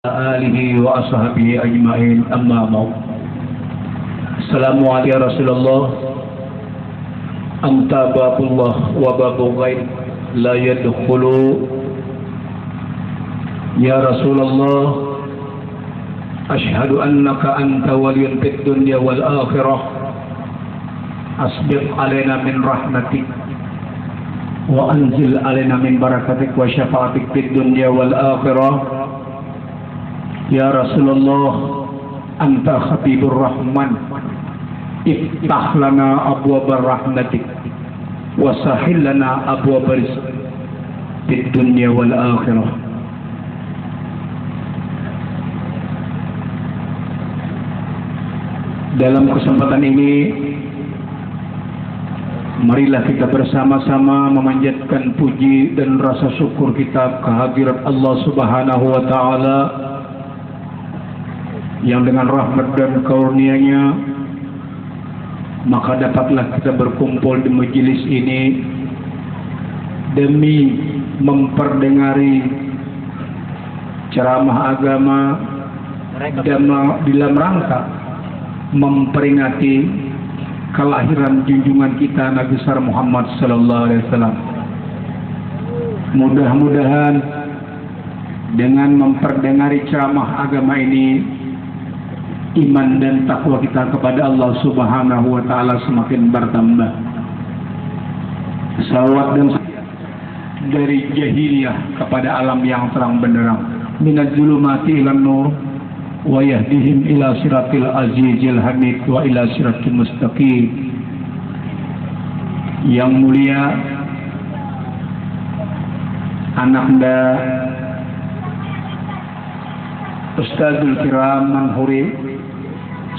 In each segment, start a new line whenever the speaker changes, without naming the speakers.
آله وأصحابه أجمعين أما بعد. السلام عليكم يا رسول الله. أنت باب الله وباب غير لا يدخل. يا رسول الله أشهد أنك أنت ولي في الدنيا والآخرة. أسبق علينا من رحمتك وأنزل علينا من بركتك وشفاعتك في الدنيا والآخرة. Ya Rasulullah, anta Habibur Rahman, iftah lana abwaba rahmatik wa sahil lana abwaba rizqik fid dunya wal akhirah. Dalam kesempatan ini, marilah kita bersama-sama memanjatkan puji dan rasa syukur kita kehadirat Allah Subhanahu wa taala yang dengan rahmat dan karunia-Nya maka dapatlah kita berkumpul di majelis ini demi memperdengari ceramah agama dalam rangka memperingati kelahiran junjungan kita Nabi besar Muhammad sallallahu alaihi wasallam. Mudah-mudahan dengan memperdengari ceramah agama ini iman dan takwa kita kepada Allah Subhanahu wa taala semakin bertambah. Salawat dan dari jahiliyah kepada alam yang terang benderang. Minaz zulumati ilan nur wa yahdihim ila siratil azizil hamid wa ila siratil mustaqim. Yang mulia anaknya Ustadzul Kiram Manhuri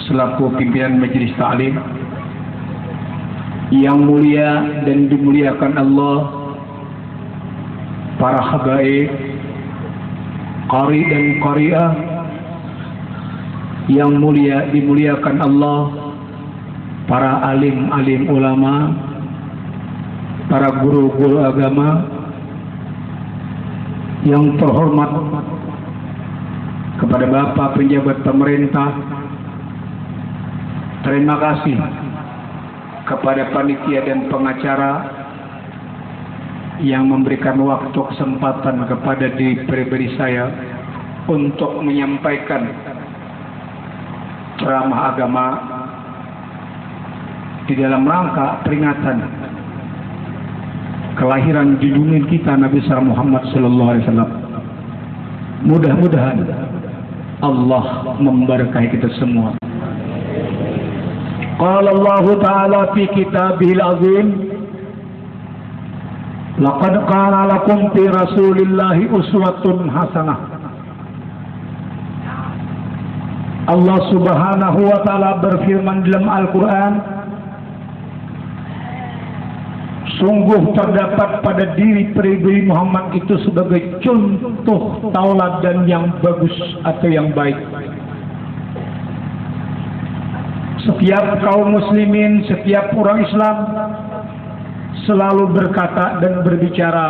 selaku pimpinan majelis ta'lim, yang mulia dan dimuliakan Allah, para habaib, qari dan qari'ah, yang mulia dimuliakan Allah, para alim-alim ulama, para guru-guru agama, yang terhormat kepada Bapak penjabat pemerintah. Terima kasih kepada panitia dan pengacara yang memberikan waktu kesempatan kepada diri pribadi saya untuk menyampaikan ceramah agama di dalam rangka peringatan kelahiran junjungan kita Nabi besar Muhammad sallallahu alaihi wasallam. Mudah-mudahan Allah memberkahi kita semua. Qala Allah Ta'ala fi kitabihil azim, laqad kana lakum fi rasulillahi uswatun hasanah. Allah Subhanahu wa taala berfirman dalam Al-Qur'an, sungguh terdapat pada diri pribadi Muhammad itu sebagai contoh tauladan yang bagus atau yang baik. Setiap kaum muslimin, setiap orang Islam selalu berkata dan berbicara,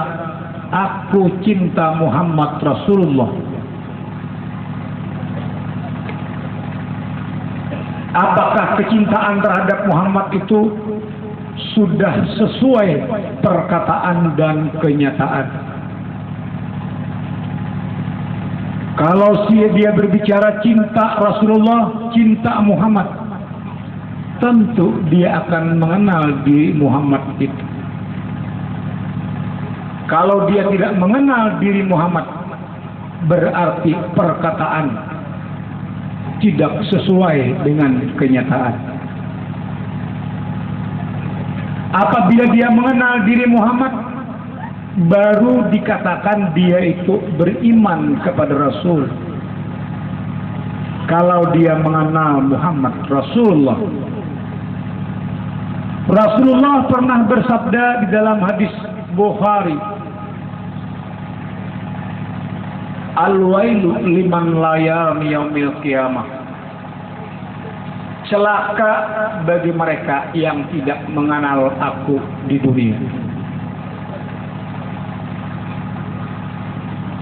aku cinta Muhammad Rasulullah. Apakah kecintaan terhadap Muhammad itu sudah sesuai perkataan dan kenyataan? Kalau dia berbicara cinta Rasulullah, cinta Muhammad, tentu dia akan mengenal diri Muhammad itu. Kalau dia tidak mengenal diri Muhammad, berarti perkataan tidak sesuai dengan kenyataan. Apabila dia mengenal diri Muhammad, baru dikatakan dia itu beriman kepada Rasul. Kalau dia mengenal Muhammad Rasulullah. Rasulullah pernah bersabda di dalam hadis Bukhari, al-wailu liman la yarmi yaumil qiyamah. Celaka bagi mereka yang tidak mengenal aku di dunia.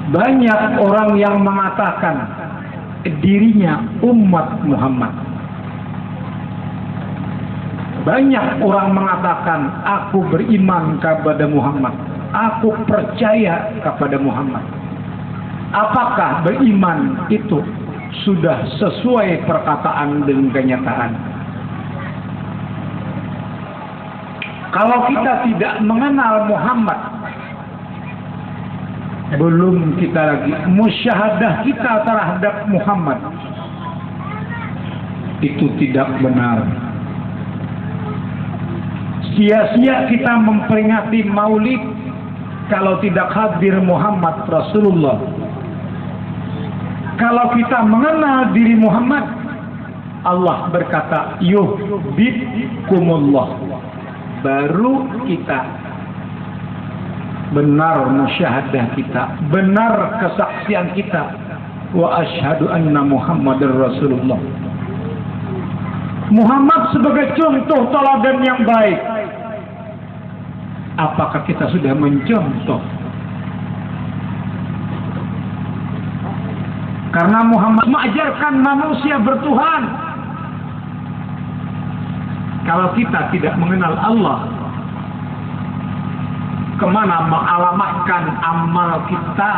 Banyak orang yang mengatakan dirinya umat Muhammad. Banyak orang mengatakan aku beriman kepada Muhammad, aku percaya kepada Muhammad. Apakah beriman itu sudah sesuai perkataan dengan kenyataan? Kalau kita tidak mengenal Muhammad, belum kita lagi musyahadah kita terhadap Muhammad, itu tidak benar. Sia-sia kita memperingati Maulid kalau tidak hadir Muhammad Rasulullah. Kalau kita mengenal diri Muhammad, Allah berkata yuhibbukumullah, baru kita benar musyahadah kita, benar kesaksian kita, wa asyhadu anna Muhammadar Rasulullah. Muhammad sebagai contoh teladan yang baik. Apakah kita sudah mencontoh? Karena Muhammad mengajarkan manusia bertuhan. Kalau kita tidak mengenal Allah, kemana mengalamatkan amal kita?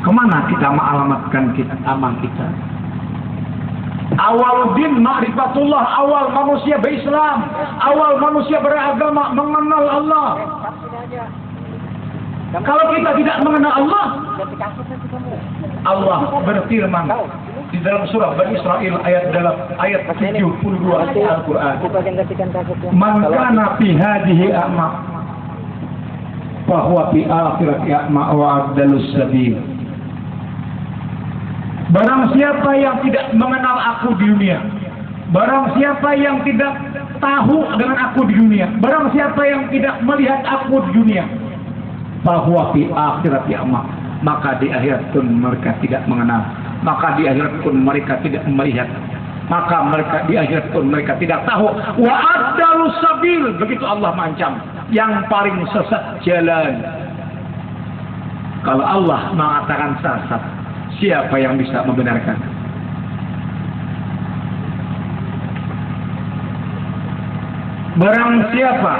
Kemana kita mengalamatkan amal kita? Awal din ma'rifatullah, awal manusia berislam, awal manusia beragama mengenal Allah. Kalau kita tidak mengenal Allah, Allah berfirman di dalam surah Bani Israel ayat 72 Al-Quran, man kana fi hadhihi a'ma fa huwa fi akhirati a'ma wa abdalus sabil. Barang siapa yang tidak mengenal aku di dunia, barang siapa yang tidak tahu dengan aku di dunia, barang siapa yang tidak melihat aku di dunia, bahwa di akhirat ya'ma, maka di akhirat pun mereka tidak mengenal, maka di akhirat pun mereka tidak melihat, maka mereka di akhirat pun mereka tidak tahu. Wa adalus sabil, begitu Allah mengancam, yang paling sesat jalan. Kalau Allah mengatakan sesat, siapa yang bisa membenarkan? Barang siapa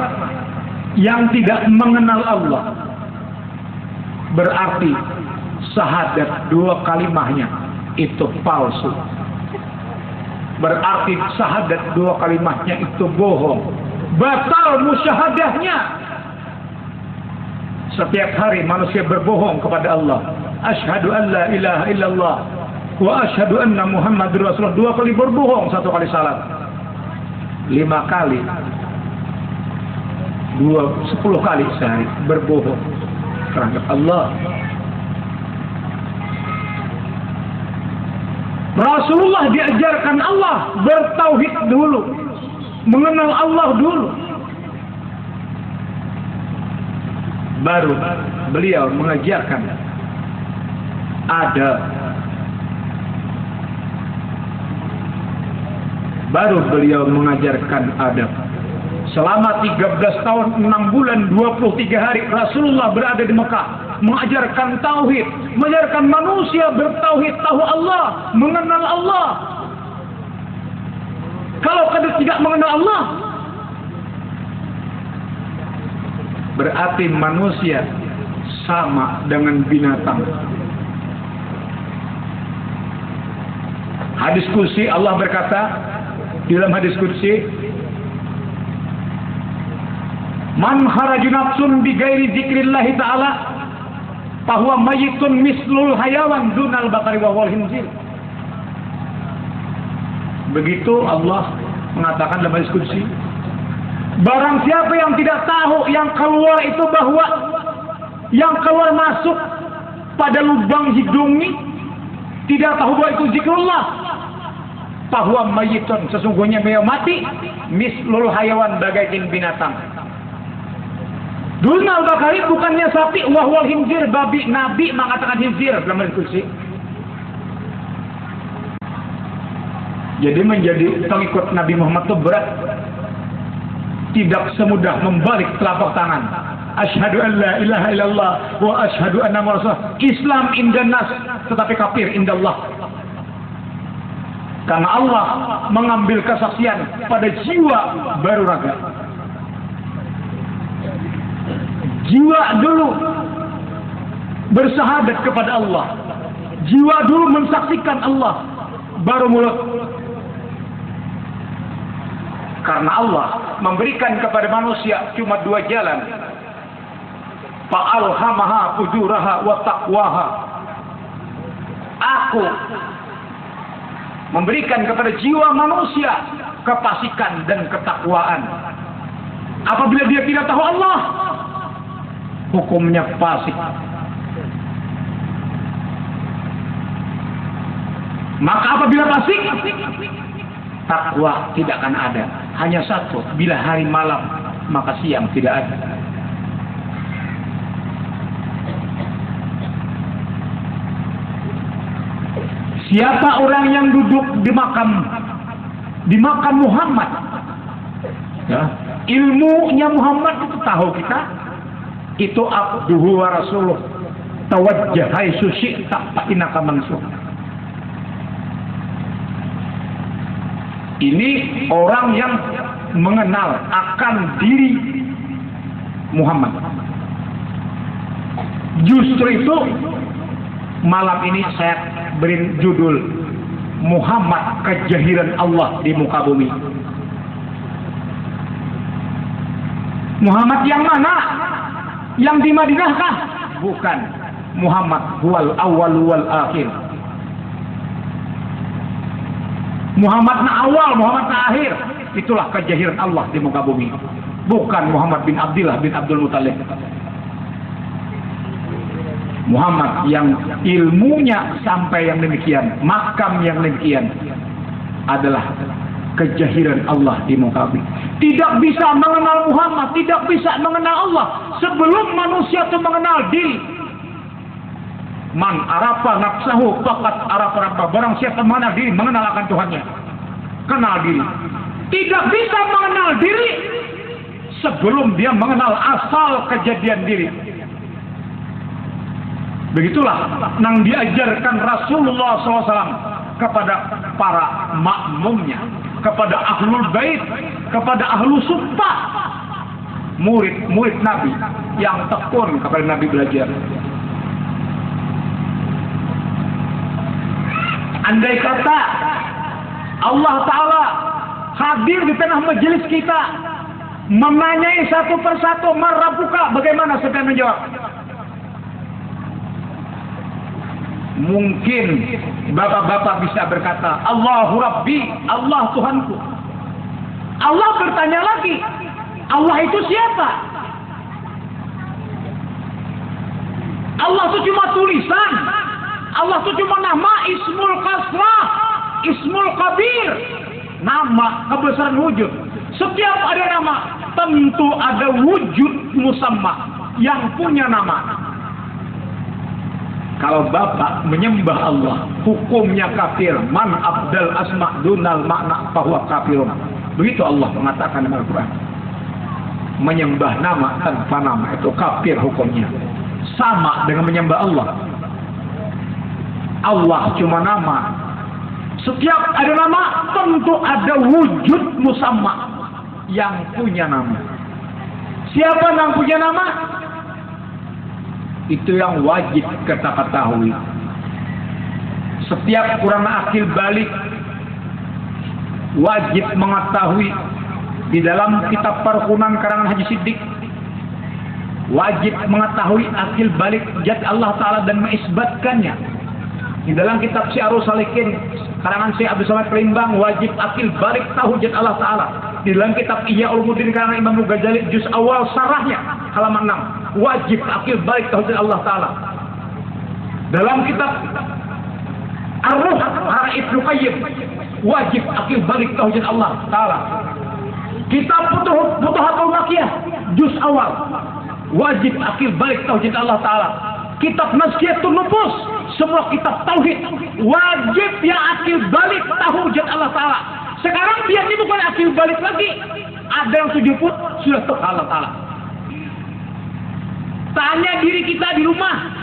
yang tidak mengenal Allah, berarti syahadat dua kalimahnya itu palsu. Berarti syahadat dua kalimahnya itu bohong. Batal musyahadahnya. Setiap hari manusia berbohong kepada Allah. Asyhadu an la ilaha illallah wa asyhadu anna Muhammadur Rasulullah. Dua kali berbohong, satu kali salat. 5 kali, 10 kali sehari berbohong terhadap Allah. Rasulullah diajarkan Allah bertauhid dulu, mengenal Allah dulu, baru beliau mengajarkan adab, baru beliau mengajarkan adab. Selama 13 tahun, 6 bulan, 23 hari Rasulullah berada di Mekah, mengajarkan tauhid, mengajarkan manusia bertauhid, tahu Allah, mengenal Allah. Kalau kita tidak mengenal Allah, berarti manusia sama dengan binatang. Hadis kursi, Allah berkata dalam hadis kursi, man kharaja nafsun bi ghairi dzikrillah ta'ala fahuwa mayyitun mislul hayawan dunal bakari wa wal khinzir. Begitu Allah mengatakan dalam hadis kursi, barang siapa yang tidak tahu yang keluar itu bahwa yang keluar masuk pada lubang hidung ini, tidak tahu bahwa itu zikrullah, bahwa mayyitun, sesungguhnya beliau mati, mislul hayawan, bagaikan binatang. Dunal bakari bukannya sapi, wahwal hinzir, babi. Nabi mengatakan hinzir dalam hadis kursi. Jadi menjadi pengikut Nabi Muhammad itu berat. Tidak semudah membalik telapak tangan. Asyhadu an la ilaha illallah wa asyhadu anna Rasulullah. Islam indan nas, tetapi kafir indallah. Karena Allah mengambil kesaksian pada jiwa baru raga. Jiwa dulu bersahadat kepada Allah. Jiwa dulu mensaksikan Allah, baru mulut. Karena Allah memberikan kepada manusia cuma dua jalan. Fa'alhamaha fujuraha wa taqwaha. Aku memberikan kepada jiwa manusia kefasikan dan ketakwaan. Apabila dia tidak tahu Allah, hukumnya fasik. Maka apabila fasik, takwa tidak akan ada. Hanya satu, bila hari malam, maka siang tidak ada. Siapa orang yang duduk di makam Muhammad? Ya, ilmunya Muhammad itu tahu kita. Itu abduhu wa rasuluh. Tawajjah haitsu syi'ta fa innaka mansur. Ini orang yang mengenal akan diri Muhammad. Justru itu malam ini saya beri judul Muhammad kejahiran Allah di muka bumi. Muhammad yang mana? Yang di Madinah kah? Bukan. Muhammad huwal awwal wal akhir. Muhammad na awal, Muhammad na akhir. Itulah kejahiran Allah di muka bumi. Bukan Muhammad bin Abdullah bin Abdul Muthalib. Muhammad yang ilmunya sampai yang demikian, makam yang demikian adalah kejahiran Allah di muka bumi. Tidak bisa mengenal Muhammad, tidak bisa mengenal Allah sebelum manusia itu mengenal diri. Man arafa nafsahu faqad arafa rabbah. Barang siapa mengenal diri, mengenal akan Tuhannya. Kenal diri. Tidak bisa mengenal diri sebelum dia mengenal asal kejadian diri. Begitulah yang diajarkan Rasulullah SAW kepada para makmumnya, kepada ahlul bait, kepada ahlu suffah, murid-murid Nabi yang tekun kepada Nabi belajar. Andai kata Allah Ta'ala hadir di tengah majelis kita, menanyai satu persatu, marabuka, bagaimana saya menjawab? Mungkin bapak-bapak bisa berkata, Allahu Rabbi, Allah Tuhanku. Allah bertanya lagi, Allah itu siapa? Allah itu cuma tulisan. Allah itu cuma nama, Ismul Kasrah, Ismul Kabir, nama kebesaran wujud. Setiap ada nama, tentu ada wujud musamma yang punya nama. Kalau bapak menyembah Allah, hukumnya kafir. Man abdal asma dunal makna bahwa kafirun. Begitu Allah mengatakan dalam Al-Quran. Menyembah nama tanpa nama itu kafir hukumnya. Sama dengan menyembah Allah. Allah cuma nama. Setiap ada nama, tentu ada wujud musamma yang punya nama. Siapa yang punya nama? Itu yang wajib kita ketahui. Setiap kurang akil balik wajib mengetahui di dalam kitab Parkunan karangan Haji Siddiq. Wajib mengetahui akil balik zat Allah Ta'ala dan mengisbatkannya. Di dalam kitab Syiarus Salikin karangan Syekh Abdul Somad Pelimbang, wajib akil balik tahu zat Allah Ta'ala. Di dalam kitab Ihya Ulumuddin karangan Imam Ghazali juz awal sarahnya halaman 6, wajib akil balik tahu zat Allah Ta'ala. Dalam kitab Ar-Ruh karang Ibnu Qayyim, wajib akil balik tahu zat Allah Ta'ala. Kitab Futuhatul Makkiyah juz awal, wajib akil balik tahu zat Allah Ta'ala. Kitab Nazkiyatun Nufus, semua kitab tauhid, wajib yang akil balik tahu zat Allah Ta'ala. Sekarang dia ini bukan akil balik lagi, ada yang 70 sudah tahu Allah Ta'ala.
Tanya diri kita di rumah.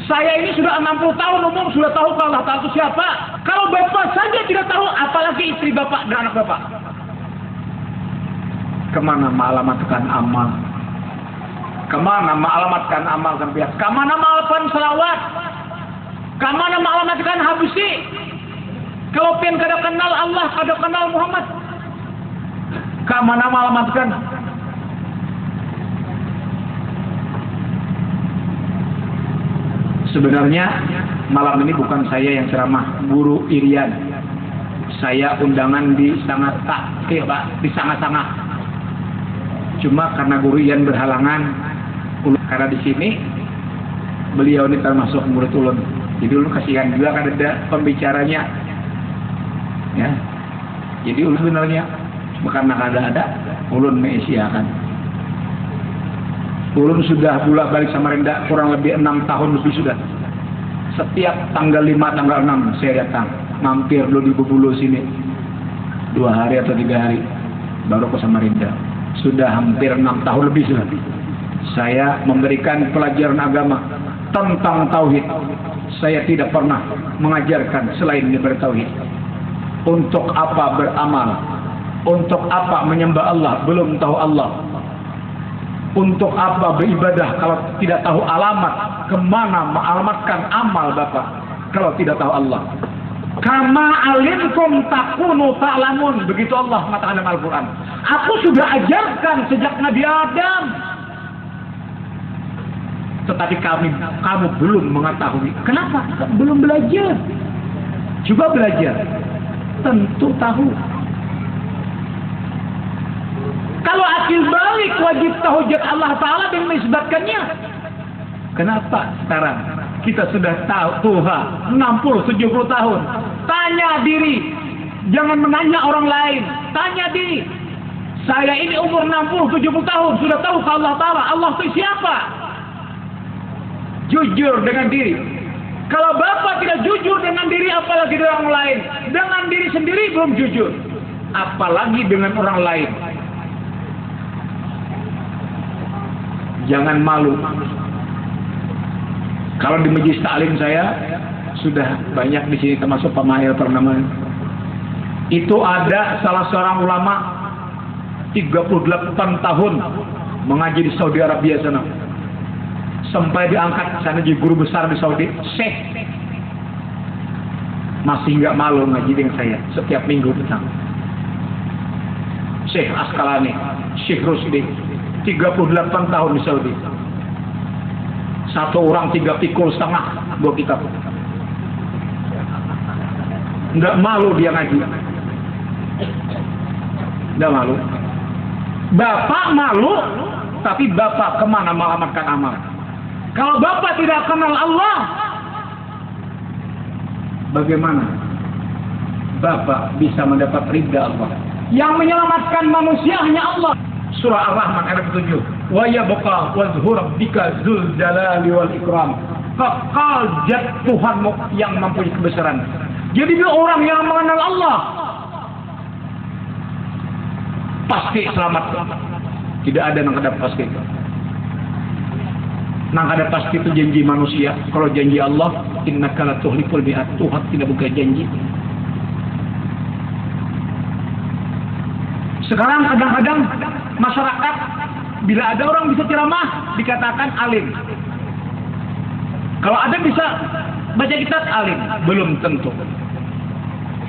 Saya ini sudah 60 tahun umur, sudah tahu kalau Allah Ta'ala itu siapa. Kalau bapak saja tidak tahu, apalagi istri bapak dan anak bapak. Kemana mengalamatkan amal? Kemana mengalamatkan amal sampai? Kemana mengalamatkan selawat? Kemana mengalamatkan habusi? Kalau pengen kada kenal Allah, kada kenal Muhammad. Kemana mengalamatkan? Sebenarnya malam ini bukan saya yang ceramah, Guru Irian. Saya undangan di di sangat-sangat. Cuma karena Guru Irian berhalangan, karena di sini beliau ini termasuk murid ulun. Jadi ulun kasihan juga kan ada pembicaranya. Ya. Jadi ulun sebenarnya karena ada ulun mengisytiharkan. Ulun sudah bolak-balik Samarinda kurang lebih 6 tahun lebih sudah. Setiap tanggal 5, tanggal 6 saya datang. Mampir dulu di Bubulu sini. 2 hari atau 3 hari. Baru ke Samarinda. Sudah hampir 6 tahun lebih sudah. Saya memberikan pelajaran agama tentang tauhid. Saya tidak pernah mengajarkan selain daripada tauhid. Untuk apa beramal? Untuk apa menyembah Allah? Belum tahu Allah. Untuk apa beribadah kalau tidak tahu alamat? Kemana mengalamatkan amal Bapak kalau tidak tahu Allah? Kama alimkum takunu ta'lamun. Begitu Allah mengatakan dalam Al-Quran. Aku sudah ajarkan sejak Nabi Adam. Tetapi kamu belum mengetahui. Kenapa? Belum belajar. Coba belajar. Tentu tahu. Kalau akil balik wajib tahujud Allah Ta'ala dan menisbatkannya. Kenapa sekarang kita sudah tahu Tuhan 60-70 tahun. Tanya diri. Jangan menanya orang lain. Tanya diri. Saya ini umur 60-70 tahun. Sudah tahu ke Allah Ta'ala. Allah itu siapa? Jujur dengan diri. Kalau Bapak tidak jujur dengan diri, apalagi dengan orang lain. Dengan diri sendiri belum jujur. Apalagi dengan orang lain. Jangan malu. Kalau di majelis taklim saya sudah banyak di sini termasuk Pak Mahir pernah. Itu ada salah seorang ulama 38 tahun mengaji di Saudi Arabia sana. Sampai diangkat sana jadi guru besar di Saudi, Syekh. Masih nggak malu ngaji dengan saya setiap minggu petang. Syekh Asqalani, Syekh Rusdi. 38 tahun di Saudi. Satu orang 3 pikul setengah 2 kitab. Enggak malu dia ngaji. Enggak malu. Bapak malu, tapi Bapak kemana melamatkan amal? Kalau Bapak tidak kenal Allah, bagaimana Bapak bisa mendapat ridha Allah? Yang menyelamatkan manusia hanya Allah. Surah Ar-Rahman ayat 7. Wa yabqa wajhu rabbika dzul jalali wal ikram. Kekal zat Tuhanmu yang mempunyai kebesaran. Jadi dia orang yang mengenal Allah pasti selamat. Tidak ada yang kada pasti. Nang kada pasti itu janji manusia. Kalau janji Allah, innaka la tuhliqul mi'at. Tuhan tidak buka janji. Sekarang kadang-kadang masyarakat bila ada orang bisa ceramah dikatakan alim. Kalau ada bisa baca kitab alim, belum tentu.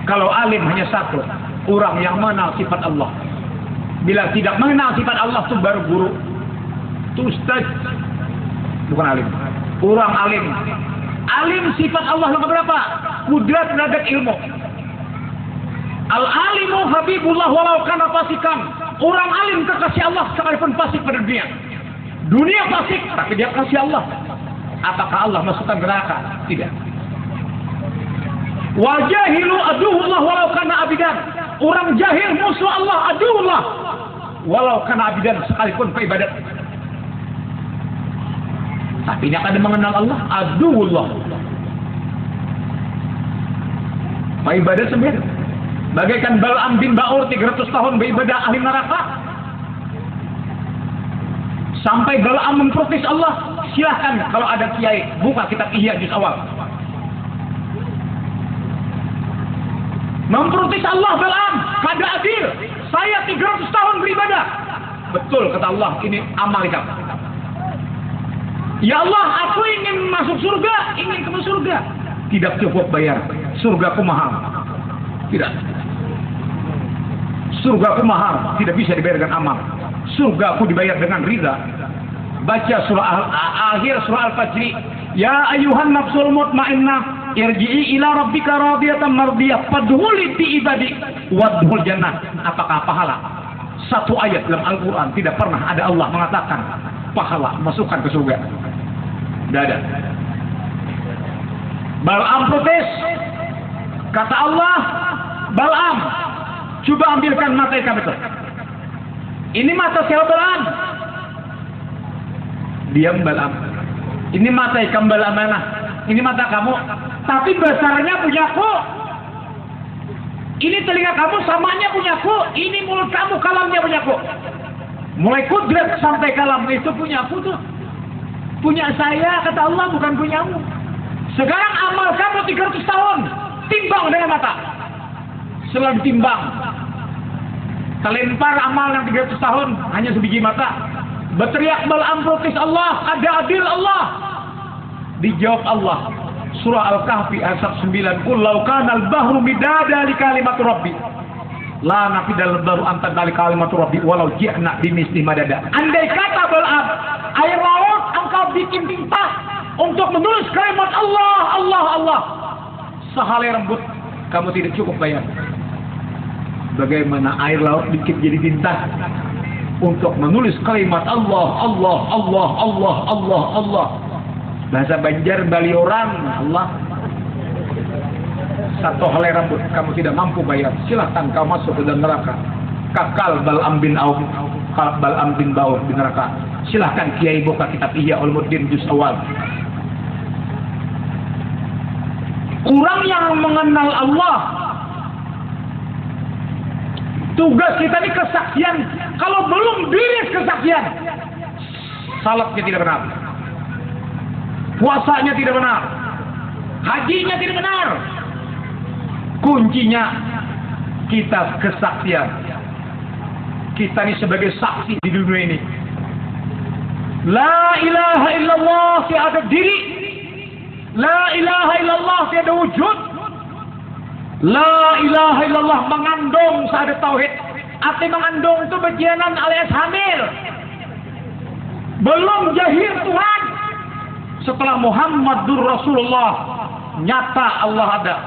Kalau alim hanya satu, orang yang mengenal sifat Allah. Bila tidak mengenal sifat Allah itu baru guru. Itu ustaz, bukan alim. Orang alim. Alim sifat Allah yang berapa? Kudrat terhadap ilmu. Al-alimu habibullah walau kana fasikan. Orang alim kekasih Allah sekalipun fasik pada dunia. Dunia fasik, tapi dia kasih Allah. Apakah Allah masukkan neraka? Tidak. Wajahilu aduhullah walau kana abidan. Orang jahil musuh Allah, aduhullah walau kana abidan, sekalipun beribadat. Tapi dia akan mengenal Allah, aduhullah. Beribadat sendiri. Bagaikan Bal'am bin Ba'ur 300 tahun beribadah ahli neraka. Sampai Bal'am memprotes Allah, Silahkan kalau ada kiai buka kitab Ihya juz awal. Memprotes Allah Balaam, kada adil. Saya 300 tahun beribadah. Betul kata Allah, ini amal kamu. Ya Allah, aku ingin masuk surga, ingin ke surga. Tidak cukup bayar. Surgaku mahal. Tidak. Surgaku mahal, tidak bisa dibayar dengan amal. Surgaku dibayar dengan ridha. Baca surah akhir surah Al-Fajr. Ya ayuhan nafsul mutmainnah, irji'i ila rabbika radiyatan mardiyah, fadkhuli fi ibadi wadkhul jannah. Apakah pahala? Satu ayat dalam Al-Quran tidak pernah ada Allah mengatakan pahala masukkan ke surga. Tidak ada. Balaam protes. Kata Allah, Balaam, coba ambilkan mata ikan itu. Ini mata siapa Balaam? Diam Balaam. Ini mata ikan Balaam mana? Ini mata kamu. Tapi besarnya punyaku. Ini telinga kamu samanya punyaku. Ini mulut kamu kalamnya punyaku. Mulai kudret sampai kalam itu punyaku tuh. Punya saya kata Allah, bukan punyamu. Sekarang amal kamu 300 tahun. Timbang dengan mata. Setelah ditimbang, terlempar amal yang 300 tahun hanya sebiji mata. Berteriak Balaam protes Allah, ada adil Allah. Dijawab Allah. Surah Al-Kahfi ayat 9. Qul law kana al-bahru midada li kalimati rabbi la nafidal bahru anta dari kalimati rabbi walau ji'na bimisli madada. Andai kata Balaam, air laut engkau bikin tinta untuk menulis kalimat Allah, Allah, Allah. Sehalai rambut kamu tidak cukup bayar. Bagaimana air laut bikin jadi tinta untuk menulis kalimat Allah, Allah, Allah, Allah, Allah, Allah. Bahasa Banjar Bali orang Allah. Satu helai rambut kamu tidak mampu bayar. Silahkan kau masuk ke dalam neraka. Kakal Balaam bin Auf, Balaam bin Baur di neraka. Silahkan kiai buka kitab Ihya Ulumuddin juz awal. Kurang yang mengenal Allah. Tugas kita ini kesaksian. Kalau belum diris kesaksian, salatnya tidak benar, puasanya tidak benar, hajinya tidak benar. Kuncinya kita kesaksian. Kita ini sebagai saksi di dunia ini. La ilaha illallah tiada diri. La ilaha illallah tiada wujud. La ilaha illallah mengandung syahadat tauhid. Arti mengandung itu bejianan alias hamil. Belum jahir Tuhan. Setelah Muhammadur Rasulullah, nyata Allah ada.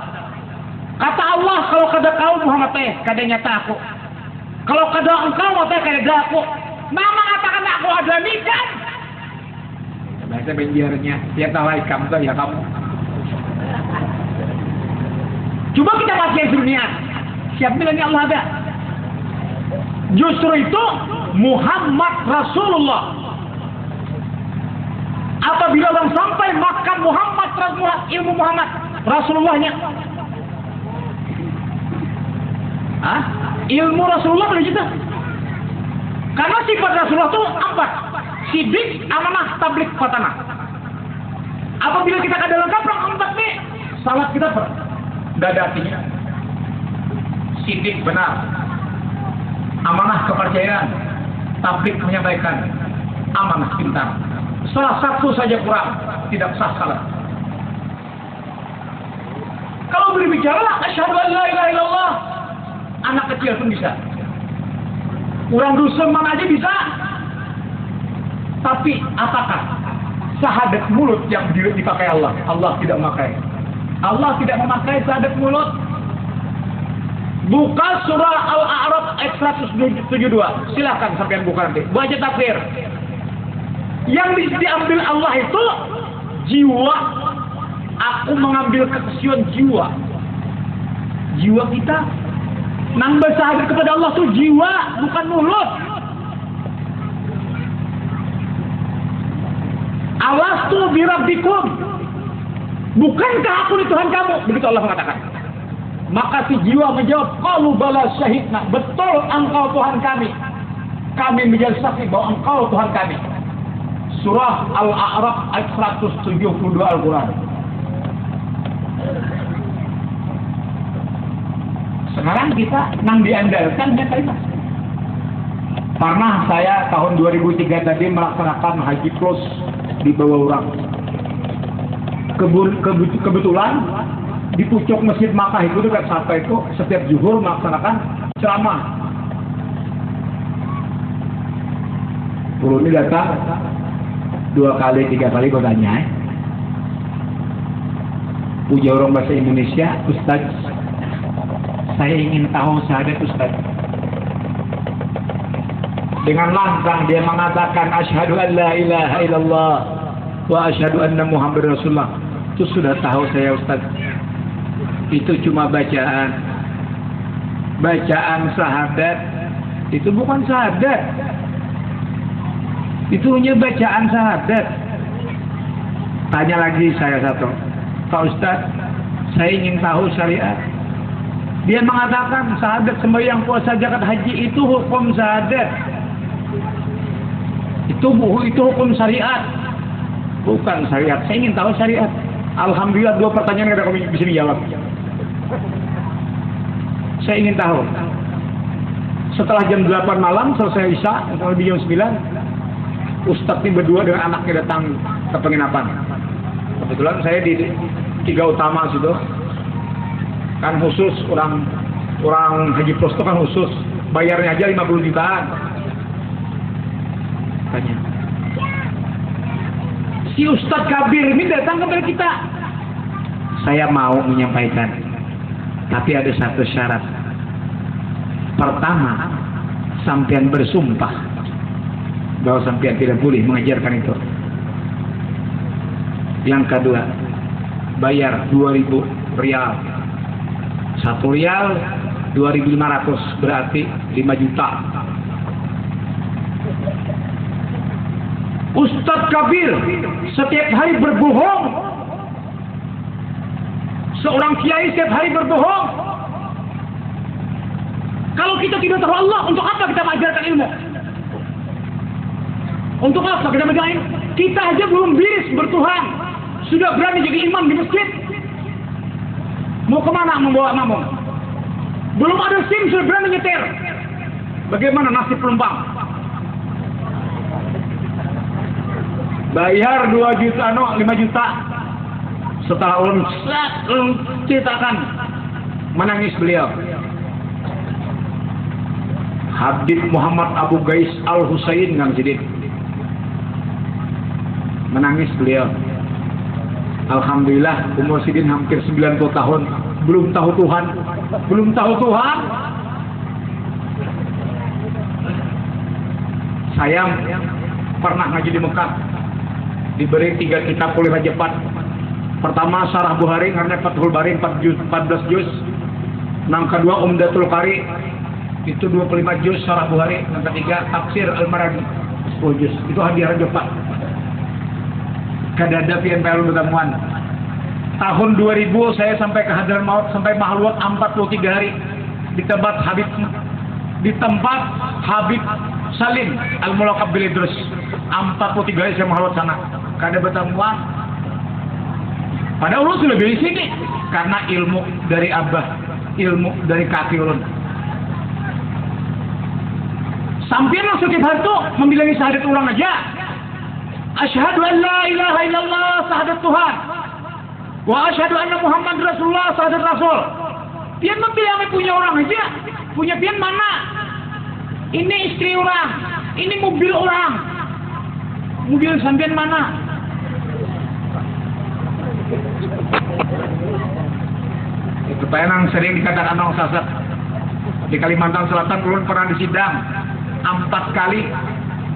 Kata Allah, kalau kada kau Muhammad kada nyata aku. Kalau kada engkau kada kada aku. Mama katakan aku ada nikah. Bahasa Banjarnya, ya tahu kamu tuh ya kamu. Coba kita baca dunia. Siapa bilang Allah ada? Justru itu Muhammad Rasulullah. Apabila orang sampai makan Muhammad Rasulullah, ilmu Muhammad Rasulullahnya. Hah? Ilmu Rasulullah boleh juga. Karena sifat Rasulullah itu empat. Sidik, amanah, tablik, fatanah. Apabila kita ada lengkap empat nih, salat kita tidak ada artinya. Sidik benar, amanah kepercayaan, tablik menyampaikan, amanah pintar. Salah satu saja kurang, tidak sah salat. Kalau berbicara, asyhadu an la ilaha illallah, anak kecil pun bisa. Orang dusun mana aja bisa. Tapi apakah syahadat mulut yang dipakai Allah? Allah tidak memakai. Allah tidak memakai syahadat mulut. Buka surah Al-A'raf ayat 172. Silakan sampean buka nanti. Baca takbir. Yang diambil Allah itu jiwa. Aku mengambil kekesuan jiwa. Jiwa kita. Nambah syahadat kepada Allah itu jiwa, bukan mulut. Alastu birabbikum. Bukankah aku ini Tuhan kamu? Begitu Allah mengatakan. Maka si jiwa menjawab, qalu bala syahidna. Betul engkau Tuhan kami. Kami menjadi saksi bahwa engkau Tuhan kami. Surah Al-A'raf ayat 172 Al-Quran. Sekarang kita nang diandalkan ya kali. Pernah saya tahun 2003 tadi melaksanakan haji plus di bawah orang. Kebetulan di pucuk Masjid Makkah itu dekat Safa itu setiap zuhur melaksanakan ceramah. Guru ini datang 2 kali 3 kali bertanya. Puja orang bahasa Indonesia, Ustaz, saya ingin tahu syahadat Ustaz. Dengan lantang dia mengatakan asyhadu an la ilaha illallah wa asyhadu anna Muhammadar Rasulullah. Itu sudah tahu saya Ustaz. Itu cuma bacaan. Bacaan syahadat itu bukan syahadat. Itu hanya bacaan syahadat. Tanya lagi saya satu. Pak Ustaz, saya ingin tahu syariat. Dia mengatakan syahadat sembahyang puasa zakat haji itu hukum syahadat. Itu hukum syariat, bukan syariat. Saya ingin tahu syariat. Alhamdulillah 2 pertanyaan ada kami bisa dijawab. Saya ingin tahu. Setelah jam 8 malam selesai isya, lebih jam 9, Ustadz ini berdua dengan anaknya datang ke penginapan. Kebetulan saya di 3 utama situ. Kan khusus orang haji plus itu kan khusus. Bayarnya aja 50 jutaan. Tanya. Si Ustadz Kabir ini datang kepada kita. Saya mau menyampaikan, tapi ada satu syarat. Pertama, sampean bersumpah bahwa sampean tidak boleh mengajarkan itu. Yang kedua, bayar 2.000 rial. 1 rial 2.500 berarti 5 juta. Ustadz Kabir setiap hari berbohong. Seorang kiai setiap hari berbohong. Kalau kita tidak tahu Allah, untuk apa kita mengajarkan ilmu? Untuk apa kita mengajarkan? Kita aja belum biris bertuhan, sudah berani jadi imam di masjid. Mau kemana membawa makmum? Belum ada SIM sudah berani nyetir. Bagaimana nasib penumpang? Bayar 2 juta, 5 juta. Setelah ceritakan, menangis beliau. Habib Muhammad Abu Gais Al-Husain Kang Sidin. Menangis beliau. Alhamdulillah umur Sidin hampir 90 tahun, belum tahu Tuhan. Belum tahu Tuhan. Saya pernah ngaji di Mekah. Diberi 3 kitab oleh Raja Pat. Pertama Syarah Bukhari karena Fathul Bari 14 juz. Yang kedua Umdatul Qari itu 25 juz Syarah Bukhari. Yang ketiga Tafsir Al-Maragi 10 juz. Itu hadiah Raja Pat. Kadada PNPL Begamuan. Tahun 2000 saya sampai ke Hadramaut sampai Mahlwat 43 hari di tempat Habib Salim Al-Mulaqab bil Idrus. 43 hari saya Mahlwat sana. Kada bertemuan. Pada ulun sudah di sini karena ilmu dari abah, ilmu dari kaki ulun. Sampai setiap hari itu membilangi syahadat ulang aja. Asyhadu an la ilaha illallah, syahadat Tuhan. Wa asyhadu anna Muhammad Rasulullah, syahadat Rasul. Pian membilangi punya orang aja. Punya pian mana? Ini istri orang, ini mobil orang. Mobil sampean mana? Itu yang sering dikatakan orang sasat. Di Kalimantan Selatan ulun pernah disidang 4 kali,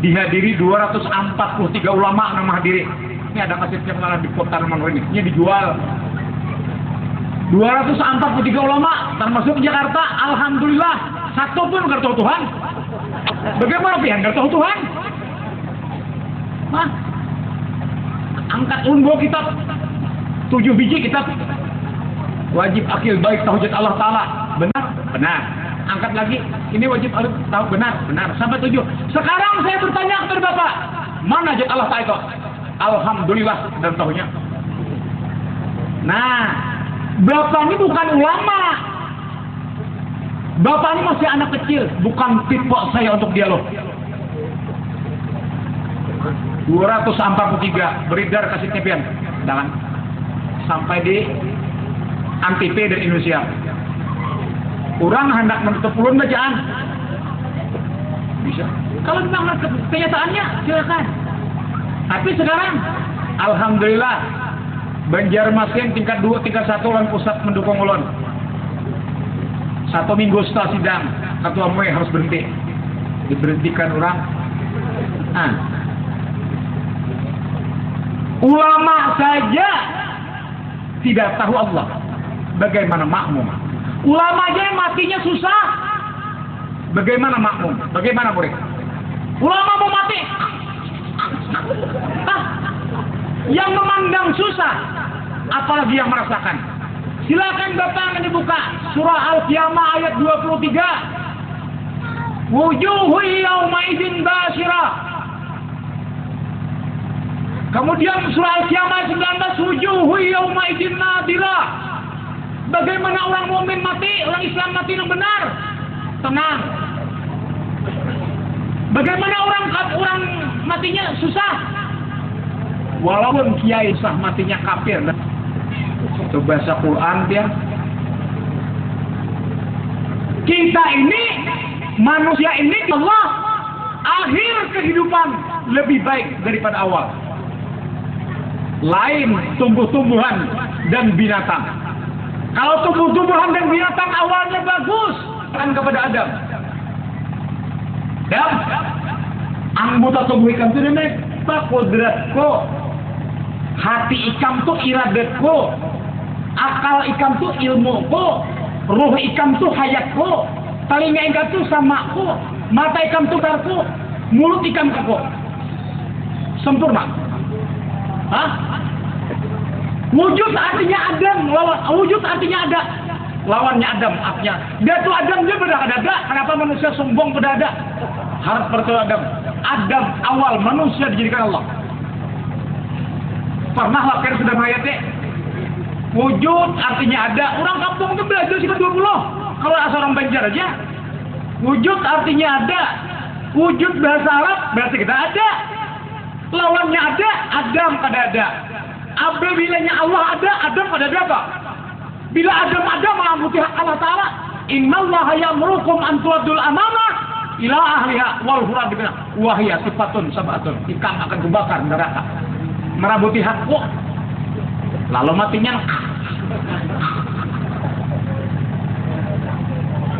dihadiri 243 ulama yang menghadiri. Ini ada kasetnya malah di kota nomor ini dijual. 243 ulama termasuk Jakarta. Alhamdulillah satu pun nggak tahu Tuhan. Bagaimana pian nggak tahu Tuhan? Nah, angkat unbo kitab 7 biji kitab wajib akil baik tauhid Allah Ta'ala. Benar? Benar. Angkat lagi, ini wajib harus tahu. Benar? Benar. Sampai 7. Sekarang saya bertanya kepada Bapak, Mana hajat Allah tak itu? Alhamdulillah dan tahunya. Nah, bapak ini bukan ulama. Bapak ini masih anak kecil, bukan tipe saya untuk dia loh. 243 beredar kasetnya pian, jangan sampai di Antv dan Indonesia. Orang hendak menutup ulun bacaan, bisa. Kalau memang kenyataannya silakan. Tapi sekarang, alhamdulillah, Banjarmasin tingkat 2, tingkat 1 ulun pusat mendukung ulun. 1 minggu setelah sidang, ketua MUI harus berhenti, diberhentikan orang. Nah, ulama saja tidak tahu Allah, bagaimana makmum? Ulama aja yang matinya susah, bagaimana makmum? Bagaimana murid? Ulama mau mati, yang memandang susah, apalagi yang merasakan. Silakan Bapak dibuka surah Al-Qiyamah ayat 23. Wujuhu yawma idzin basirah. Kemudian surah Al-Qiyamah 19, wujuhu yawma idzin nadirah. Bagaimana orang mukmin mati, orang Islam mati yang benar? Tenang. Bagaimana orang matinya susah? Walaupun kiai sah matinya kafir. Itu bahasa Quran dia. Kita ini, manusia ini, Allah akhir kehidupan lebih baik daripada awal. Lain tumbuh-tumbuhan dan binatang. Kalau tumbuh-tumbuhan dan binatang awalnya bagus, kan kepada Adam. Dan anggota tubuh ikan itu namanya kodratku. Hati ikan itu iradatku. Akal ikan itu ilmuku. Ruh ikan itu hayatku. Telinga ikan itu samaku. Mata ikan itu karku. Mulut ikan kaku. Sempurna. Hah? Wujud artinya Adam, wujud artinya ada. Lawannya Adam, artinya dia tuh Adam, dia berada. Kenapa manusia sombong berada? Harus bertemu Adam. Adam awal manusia dijadikan Allah. Pernah lahir sudah mayatnya. Wujud artinya ada. Orang kampung itu belajar sekitar 20. Kalau asal orang Banjar aja. Wujud artinya ada. Wujud bahasa Arab berarti kita ada. Lawannya ada, Adam pada ada. Apabila Allah ada, Adam pada ada apa? Bila Adam ada mengamputi hak Allah Ta'ala, innallaha ya'murukum an tu'addul amanah ila ahliha wal hurad bina wahya sifatun sabatun. Ikan akan kebakar neraka. Merabuti hakku. Lalu matinya.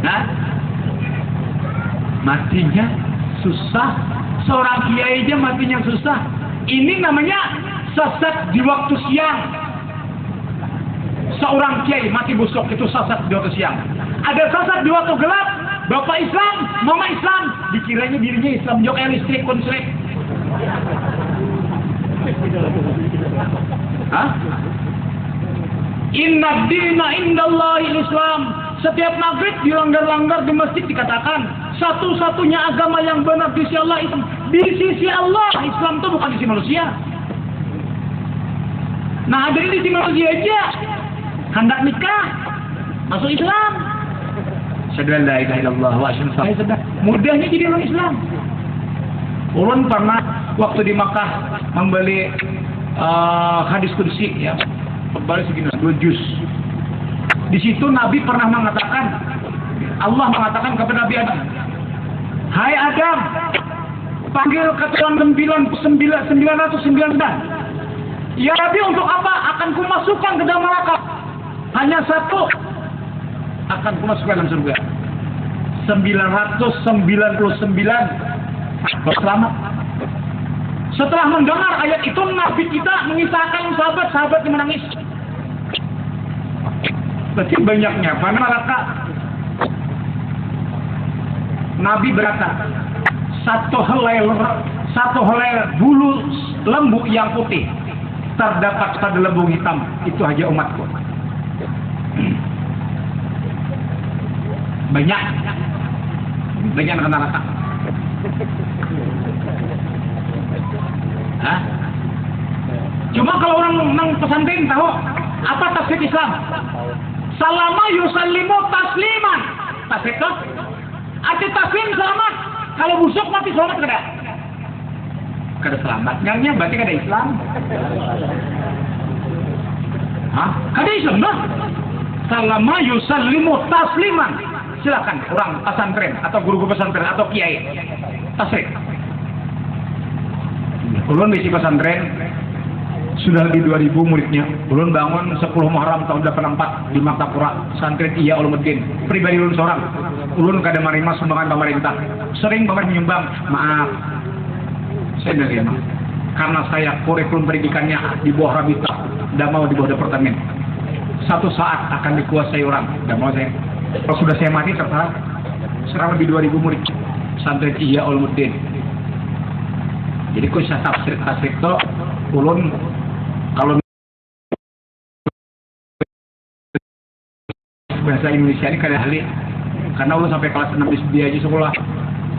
Nah, matinya susah. Seorang kiai aja matinya susah. Ini namanya sesat di waktu siang. Seorang kiai mati busuk itu sesat di waktu siang. Ada sesat di waktu gelap. Bapak Islam, mama Islam, dikiranya dirinya Islam juga listrik konslet. Hah? Inna dina indallahi Islam. Setiap maghrib dilanggar-langgar di masjid dikatakan satu-satunya agama yang benar di sisi Allah Islam. Di sisi Allah Islam itu bukan di sisi manusia. Nah, ada di sisi manusia aja hendak nikah masuk Islam. Sadar la ilaha illallah wa asyhadu mudahnya jadi orang Islam. Ulun pernah waktu di Makkah membeli hadis qudsi ya. Kembali segini 2 juz. Di situ Nabi pernah mengatakan, Allah mengatakan kepada Nabi Adam, "Hai Adam, panggil keturunan 999. Ya Nabi, untuk apa? Akan kumasukkan ke dalam neraka. Hanya satu akan kumasukkan dalam surga. 999 selamat." Setelah mendengar ayat itu, Nabi kita mengisahkan sahabat-sahabat yang menangis. Berarti banyaknya karena neraka. Nabi berkata, satu helai bulu lembu yang putih terdapat pada lembu hitam, itu aja umatku. Banyak neraka. Hah? Cuma kalau orang nang pesantren tahu apa tafsir Islam? Salama yusallimu tasliman. Tafsir itu? Arti taslim selamat. Kalau busuk mati selamat kada? Kada selamat. Nyangnya berarti kada Islam. Hah? Kada Islam dah. Salama yusallimu tasliman. Silakan orang pesantren atau guru-guru pesantren atau kiai. Tasrik. Ulun di pesantren sudah lebih 2000 muridnya. Ulun bangun 10 Muharram tahun 84 di Martapura, santri Iya Ulumuddin. Pribadi ulun seorang. Ulun kada menerima sumbangan pemerintah. Sering pemerintah menyumbang, maaf. Saya menerima. Karena saya kurikulum pendidikannya di bawah Rabita, tidak mau di bawah departemen. Satu saat akan dikuasai orang, tidak mau saya. Kalau sudah saya mati terserah. Serang lebih 2000 murid. Santri Iya Ulumuddin. Jadi kalau saya tafsir itu, ulun kalau bahasa Indonesia ini kada ahli, karena ulun sampai kelas 6 SD aja sekolah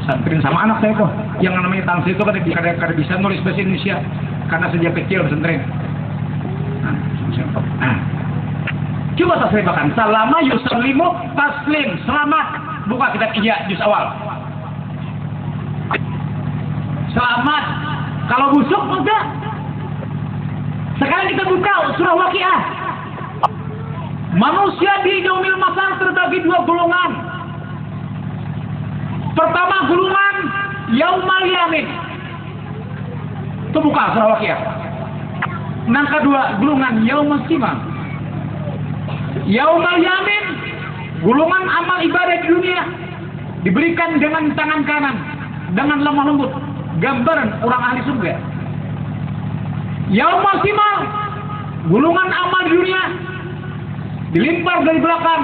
santrin sama anak saya kok yang namanya Tangsi itu kada bisa nulis bahasa Indonesia karena sejak kecil pesantren. Coba tasrifakan, salama yusallimu taslim, selamat. Buka kitab Iya juz awal. Selamat. Kalau busuk enggak. Sekarang kita buka surah Waqiah. Manusia di yaumil masar terbagi dua golongan. Pertama golongan yaumal yamin. Itu buka surah Waqiah. Yang kedua golongan yaumal simam. Yaumal yamin, golongan amal ibadah di dunia diberikan dengan tangan kanan, dengan lemah lembut, gambaran orang ahli surga. Yaumal simam, golongan amal di dunia dilimpar dari belakang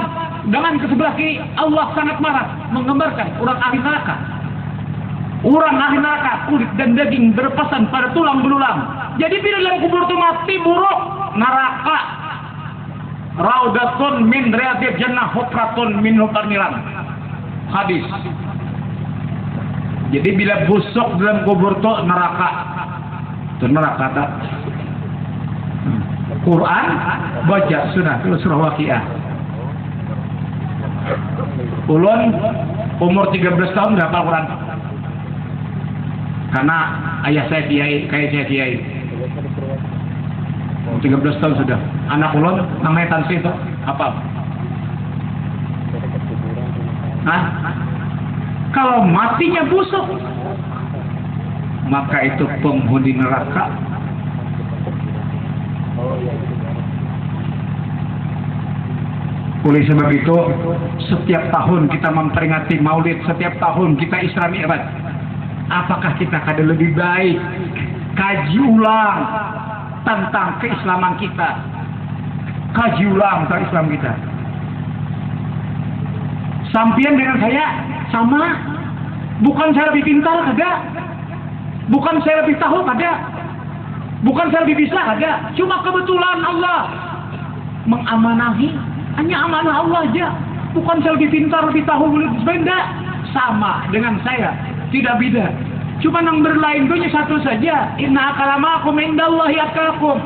dengan ke sebelah kiri. Allah sangat marah, menggambarkan orang ahli neraka. Orang ahli neraka kulit dan daging berpesan pada tulang belulang. Jadi bila dalam kubur itu mati buruk, neraka. Raudatun min riyadil jannah, hufratun min hufar niran. Hadis. Jadi bila busuk dalam kubur itu neraka. Itu neraka tak? Quran baca surah Waqiah. Ulun umur 13 tahun hafal Quran. Karena ayah saya kiai, kayak saya kiai. 13 tahun sudah. Anak ulun namanya Tansi itu apa? Hah? Kalau matinya busuk, maka itu penghuni neraka. Oleh sebab itu, setiap tahun kita memperingati Maulid, setiap tahun kita Isra Mi'raj. Apakah kita kada lebih baik kaji ulang tentang keislaman kita? Kaji ulang tentang Islam kita. Sampian dengan saya sama. Bukan saya lebih pintar, ada. Bukan saya lebih tahu, ada. Bukan saya lebih bisa, ada. Cuma kebetulan Allah mengamanahi. Hanya amanah Allah aja. Bukan saya lebih pintar, lebih tahu, lebih benda. Sama dengan saya. Tidak beda. Cuma yang berlain itu satu saja. Inna akramakum indallahi atqakum.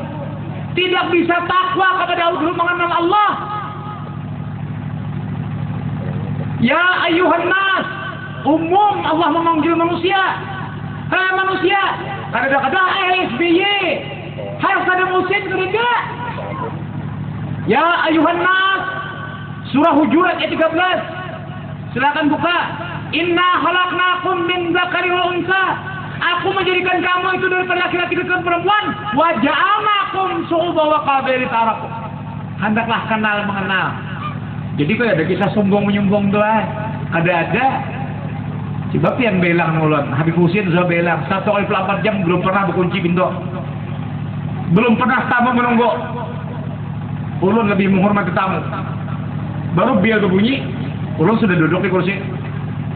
Tidak bisa takwa kepada Allah mengenal Allah. Ya ayuhan nas. Umum Allah memanggil manusia. Hai manusia. Kadang-kadang SBY. Harus ada musim kerja. Ya ayuhan nas. Surah Hujurat ayat 13. Silakan buka. Inna khalaqnakum min dzakari wa unsa. Aku menjadikan kamu itu dari laki-laki dan perempuan. Wa ja'alnakum syu'uban wa qabaila lita'arafu. Hendaklah kenal mengenal. Jadi kalau ada kisah sombong-menyombong tuh ada. Coba pian belang ngulon. Habib Husin sudah belang 1 kali 24 jam belum pernah berkunci pintu. Belum pernah tamu menunggu. Ulun lebih menghormati tamu. Baru bel berbunyi, ulun sudah duduk di kursi.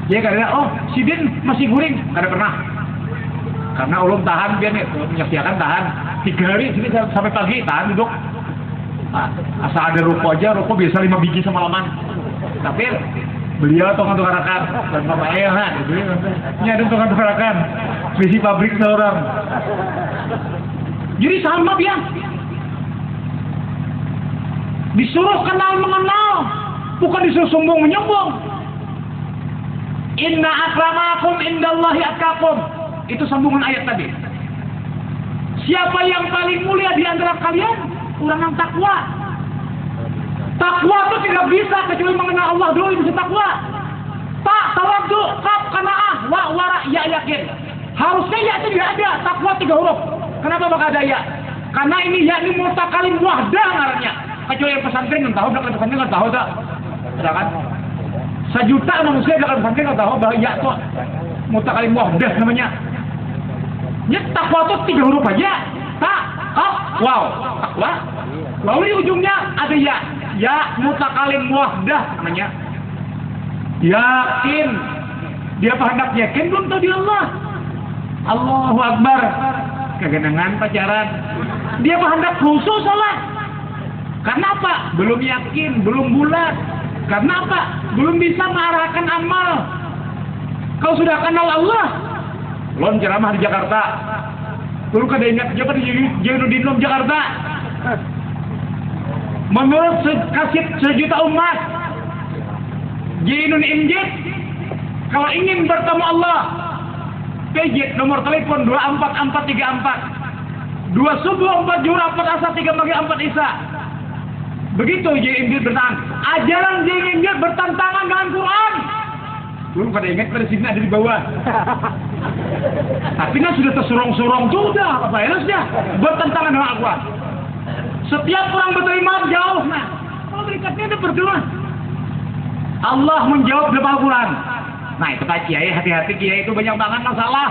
Dia kata, oh si Din masih guring, kada pernah. Karena ulun tahan biar nih, menyaksikan tahan 3 hari sini sampai pagi tahan duduk. Asal ada rokok aja, rokok biasa 5 biji semalaman. Tapi beliau tukang-tukarakan dan bapak ayah, ini ada tukang-tukarakan, visi pabrik seorang. Jadi sama dia. Disuruh kenal mengenal, bukan disuruh sombong menyombong. Inna akramakum indallahi atqakum. Itu sambungan ayat tadi. Siapa yang paling mulia di antara kalian? Orang yang takwa. Takwa itu tidak bisa kecuali mengenal Allah dulu bisa takwa. Tak tawaddu, kaf, qanaah, wara, ya yakin. Harusnya ya itu tidak ada. Takwa 3 huruf. Kenapa bakal ada ya? Karena ini ya ini mutakalim wahdah ngarannya. Kecuali yang pesantren nggak tahu, belakang pesantren nggak tahu tak? Ada kan? 1 juta manusia belakang pesantren nggak tahu bahwa ya tuh mutakalim wahdah namanya. Ya takwa itu 3 huruf aja. Tak, kaf, wow, takwa. Lalu di ujungnya ada ya. Ya mutakalim wahdah namanya. Yakin. Dia hendak yakin belum tahu di Allah. Allahu Akbar. Kegenangan pacaran. Dia hendak khusus salat. Karena apa? Belum yakin, belum bulat. Karena apa? Belum bisa mengarahkan amal. Kau sudah kenal Allah. Lon ceramah di Jakarta. Dulu kada ingat siapa di Jainuddin Lom Jakarta. Menurut kasih 1 juta umat, Jainun Injit, kalau ingin bertemu Allah, PJ nomor telepon 24434, 2 subuh 4 zuhur 4 asar 3 pagi 4 isya. Begitu Jainun Injit bertahan. Ajaran Jainun Injit bertentangan dengan Quran. Dulu pada ingat pada sini ada di bawah. Tapi kan sudah tersorong-sorong tuh udah apa ya sudah bertentangan dengan Al-Quran. Setiap orang berterima jauh. Nah, kalau berikatnya ada berdoa. Allah menjawab dalam Al-Quran. Nah itu Pak Kiai, hati-hati Kiai itu banyak banget masalah.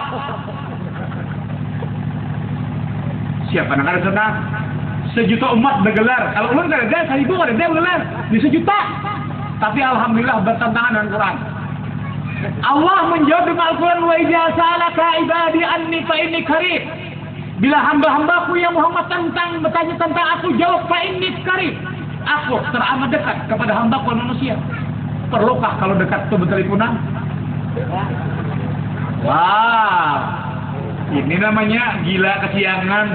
Siapa nak ada senang? 1 juta umat bergelar. Kalau ulun nggak ada, 1000 nggak ada bergelar di 1 juta. Tapi alhamdulillah bertentangan dengan Quran. Allah menjawab dalam Al-Quran, wa idza sa'alaka ibadi anni fa inni qarib. Bila hamba-hambaku yang Muhammad bertanya tentang aku, jawab fa inni qarib. Aku teramat dekat kepada hambaku manusia. Perlukah kalau dekat itu berteleponan? Wow, ini namanya gila kesiangan.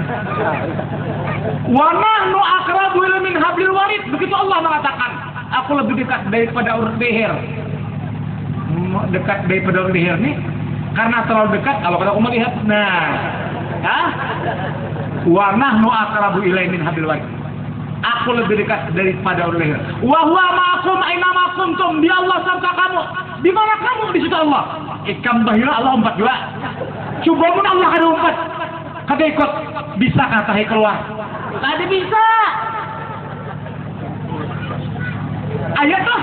Wa nahnu aqrabu ila min hablil warid. Begitu Allah mengatakan, aku lebih dekat daripada urut leher. Dekat daripada urut leher nih, karena terlalu dekat. Kalau aku melihat, nah, wa nahnu aqrabu ila min hablil warid. Aku lebih dekat daripada urut leher. Wa huwa ma'akum aina ma kuntum. Dia Allah serta kamu. Di mana kamu di situ Allah? Ikam bahira Allah umpat juga. Coba pun Allah ada umpat. Kada ikut. Bisa kata keluar. Kada bisa. Ayat lah.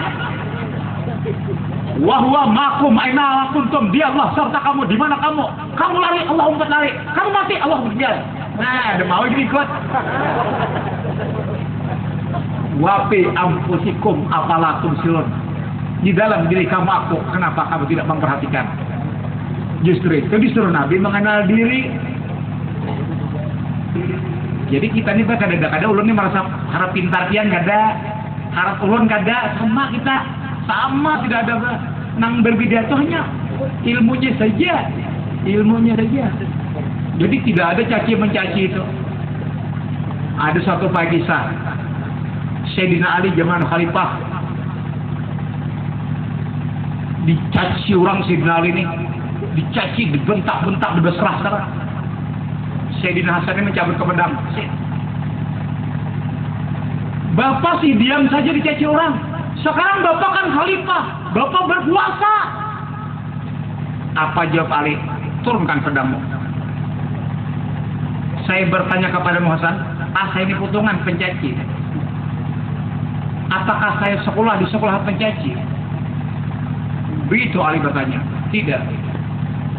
Wa huwa ma'akum aina ma kuntum. Dia Allah serta kamu. Di mana kamu? Kamu lari Allah umpat lari. Kamu mati Allah umpat jalan. Nah, ada mau jadi ikut. Wafi ampusikum apalakum silun. Di dalam diri kamu aku, kenapa kamu tidak memperhatikan? Justru itu disuruh Nabi mengenal diri. Jadi kita ini kadang-kadang ulun ini merasa harap pintar kian kada, harap ulun kada, sama kita sama, tidak ada nang berbeda itu hanya ilmunya saja, Jadi tidak ada caci mencaci itu. Ada satu kisah Sayyidina Ali zaman Khalifah dicaci orang Sayyidina Ali ini, dicaci, dibentak-bentak, dibeserah-serah. Sayyidina Hasan ini mencabut ke pedang. Bapak sih diam saja dicaci orang. Sekarang Bapak kan Khalifah, Bapak berkuasa. Apa jawab Ali? Turunkan pedangmu. Saya bertanya kepada Hasan, saya ini putungan pencaci. Apakah saya sekolah di sekolah pencaci? Begitu Ali bertanya. Tidak.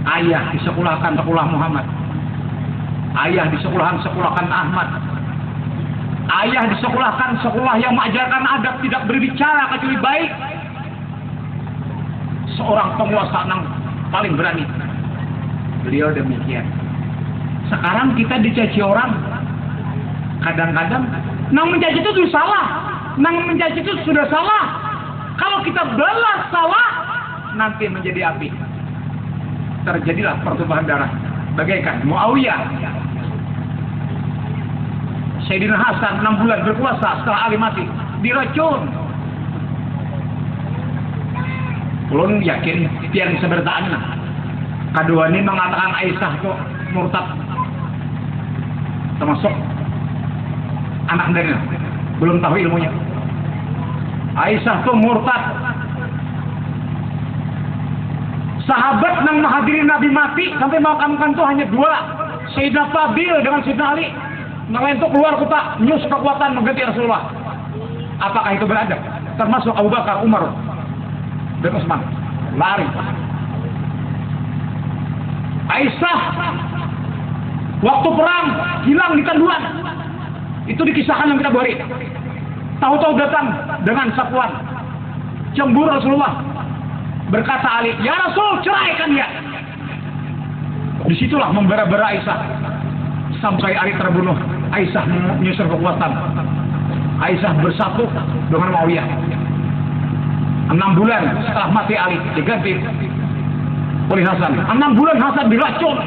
Ayah disekolahkan sekolah Muhammad. Ayah disekolahkan Ahmad. Ayah disekolahkan sekolah yang mengajarkan adab, tidak berbicara kecuali baik. Seorang penguasa yang paling berani. Beliau demikian. Sekarang kita dicaci orang. Kadang-kadang nang mencaci itu salah. Nang mencaci itu sudah salah. Kalau kita balas salah, nanti menjadi api. Terjadilah pertumpahan darah. Bagaikan Muawiyah. Sayyidina Hasan 6 bulan berpuasa setelah Ali mati, diracun. Ulun yakin tiang sebertaan lah. Kedua ini mengatakan Aisyah kok murtad, termasuk anak dari belum tahu ilmunya. Aisyah tuh murtad. Sahabat nang menghadiri Nabi mati sampai makamkan tuh hanya 2, Sayyidina Fadil dengan Sayyidina Ali. Yang lain tuh keluar kota, nyus kekuatan mengganti Rasulullah. Apakah itu beradab? Termasuk Abu Bakar, Umar, dan Utsman lari. Aisyah waktu perang hilang di tanduan. Itu dikisahkan yang kita beri. Tahu-tahu datang dengan sapuan, cemburu Rasulullah. Berkata Ali, ya Rasul, ceraikan dia. Disitulah membara-bara Aisyah sampai Ali terbunuh. Aisyah menyusul kekuatan. Aisyah bersatu dengan Muawiyah. 6 bulan setelah mati Ali diganti oleh Hasan. 6 bulan Hasan diracun.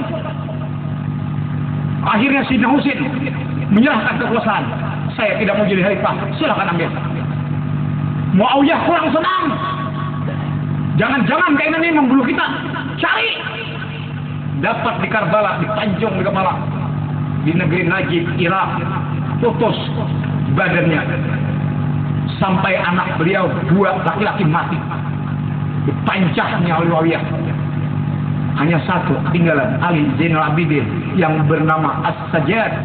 Akhirnya Sayyidina Husain menyerahkan kekuasaan. Saya tidak mau jadi khalifah, silakan ambil. Muawiyah kurang senang. Jangan-jangan keinginan ini membunuh kita. Cari. Dapat di Karbala, di Tanjung di kepala. Di negeri Najib, Irak. Putus badannya. Sampai anak beliau 2 laki-laki mati. Dipancahnya oleh Muawiyah. Hanya 1 tinggalan, Ali Zainal Abidin yang bernama As-Sajjad.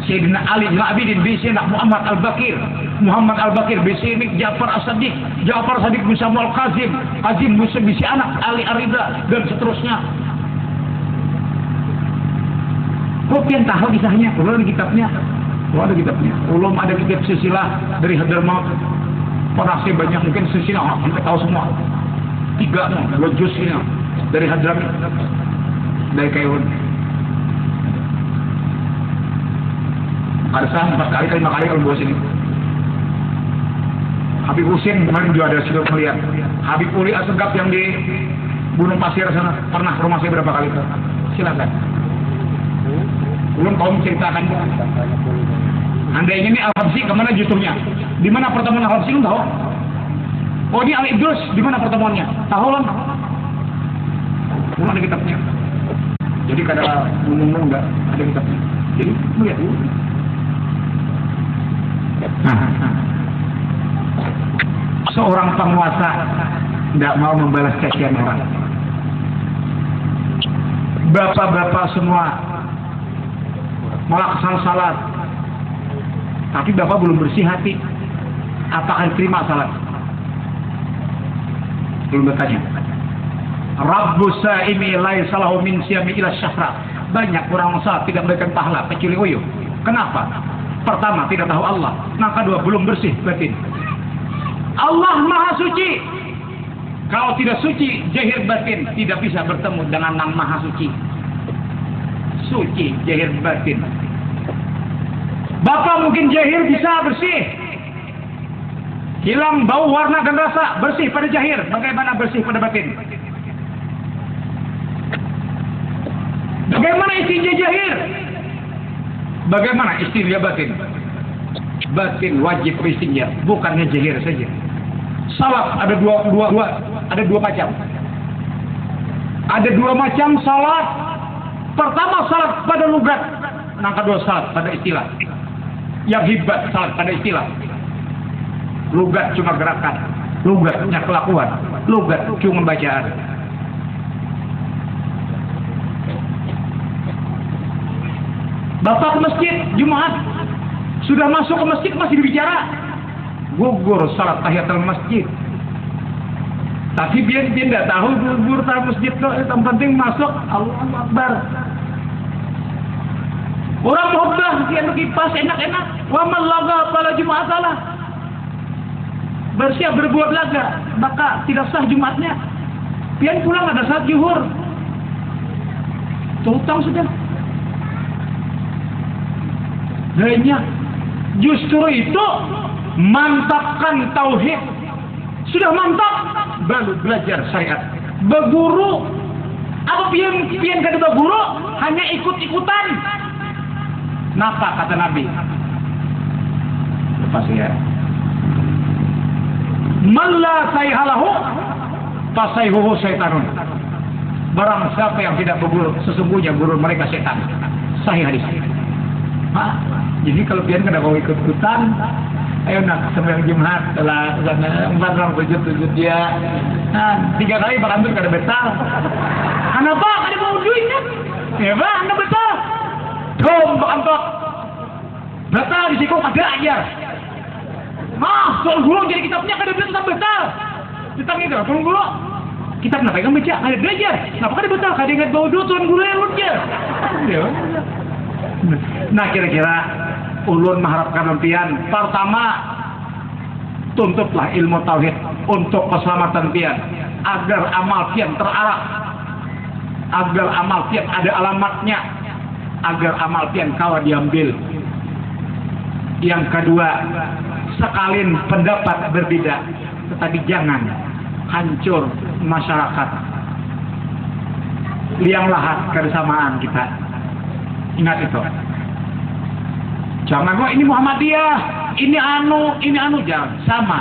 Sayyidina Ali Zainal Abidin bisi anak Muhammad Al-Bakir. Muhammad Al-Bakir bisi anak Ja'far As-Sadiq. Ja'far As-Sadiq bisa Samuel Kazim. Kazim bisi anak Ali Ar-Ridha dan seterusnya. Kok yang tahu kisahnya? Ulun ada kitabnya. Ada kitabnya. Ulum ada kitab silsilah dari Hadramaut. Porasi banyak mungkin silsilah sampai tahu semua. 3 juz ini dari Hadramaut. Dari Kaiwan. Ada 4 kali 5 kali kalau bawa sini. Habib Husin kemarin juga ada sudah melihat. Habib Uli Asegaf yang di Gunung Pasir sana pernah ke rumah saya berapa kali. Silakan. Belum tahu menceritakan. Anda ini Al-Habsyi kemana justrunya? Di mana pertemuan Al-Habsyi tahu? Oh ini Al-Idrus, di mana pertemuannya? Tahu kan? Ada kitabnya. Jadi kada ngomong enggak ada kitabnya. Jadi melihat dulu. Seorang penguasa tidak mau membalas cacian orang. Bapak-bapak semua melaksanakan salat, tapi bapak belum bersih hati. Apakah terima salat? Belum bertanya. Rabbus sa'imi laisa lahu min siyami ila syahra. Banyak orang salat tidak memberikan pahala kecuali uyuh. Kenapa? Pertama, tidak tahu Allah. Yang kedua, belum bersih batin. Allah Maha Suci. Kalau tidak suci, jahir batin tidak bisa bertemu dengan Yang Maha Suci. Suci, jahir batin. Bapak mungkin jahir bisa bersih. Hilang bau, warna, dan rasa. Bersih pada jahir. Bagaimana bersih pada batin? Bagaimana istinya jahir? Bagaimana istinya batin? Batin wajib istinya, bukannya jahir saja. Salat ada dua macam. Ada 2 macam salat. Pertama salat pada lugat, yang kedua salat pada istilah. Yang hebat salat pada istilah. Lugat cuma gerakan, lugatnya kelakuan, lugat cuma bacaan. Bapak ke masjid Jumat, sudah masuk ke masjid masih berbicara, gugur salat tahiyatul masjid. Tapi dia tidak tahu gugur tahiyatul masjid itu, yang penting masuk Allahu Akbar. Orang khutbah dia kipas enak-enak, wa man laga pada Jumat salah. Bersiap berbuat laga, maka tidak sah Jumatnya. Pian pulang ada saat zuhur. Tutang sudah. Lainnya justru itu mantapkan tauhid. Sudah mantap baru belajar syariat. Berguru apa pian kada berguru hanya ikut-ikutan. Napa kata Nabi? Lepas ya. Man la sayhalahu fasayhuhu syaitanun. Barang siapa yang tidak berguru, sesungguhnya guru mereka setan. Sahih hadis. Jadi kalau pian kena mau ikut-ikutan, ayo nak sembahyang Jumat telah empat orang sujud dia. Nah, 3 kali Pak Antur kada betal. Kenapa? Kada mau duitnya. Ya Pak, anda betal. Dom Pak Antur. Betal di siku ada ajar. Soal gulung jadi kitabnya kada betal. Tentang itu, tolong gulung. Kitab kenapa yang baca? Kada belajar. Kenapa kada betal? Kada ingat bawa tuan gulung yang lunjar. Nah kira-kira ulun mengharapkan lempian pertama tuntutlah ilmu tauhid untuk keselamatan pian agar amal pian terarah, agar amal pian ada alamatnya, agar amal pian kawa diambil. Yang kedua, sekalin pendapat berbeda, tetapi jangan hancur masyarakat, liang lahat kebersamaan kita. Ingat itu. Jangan, wah ini Muhammadiyah, ini anu, jangan. Sama.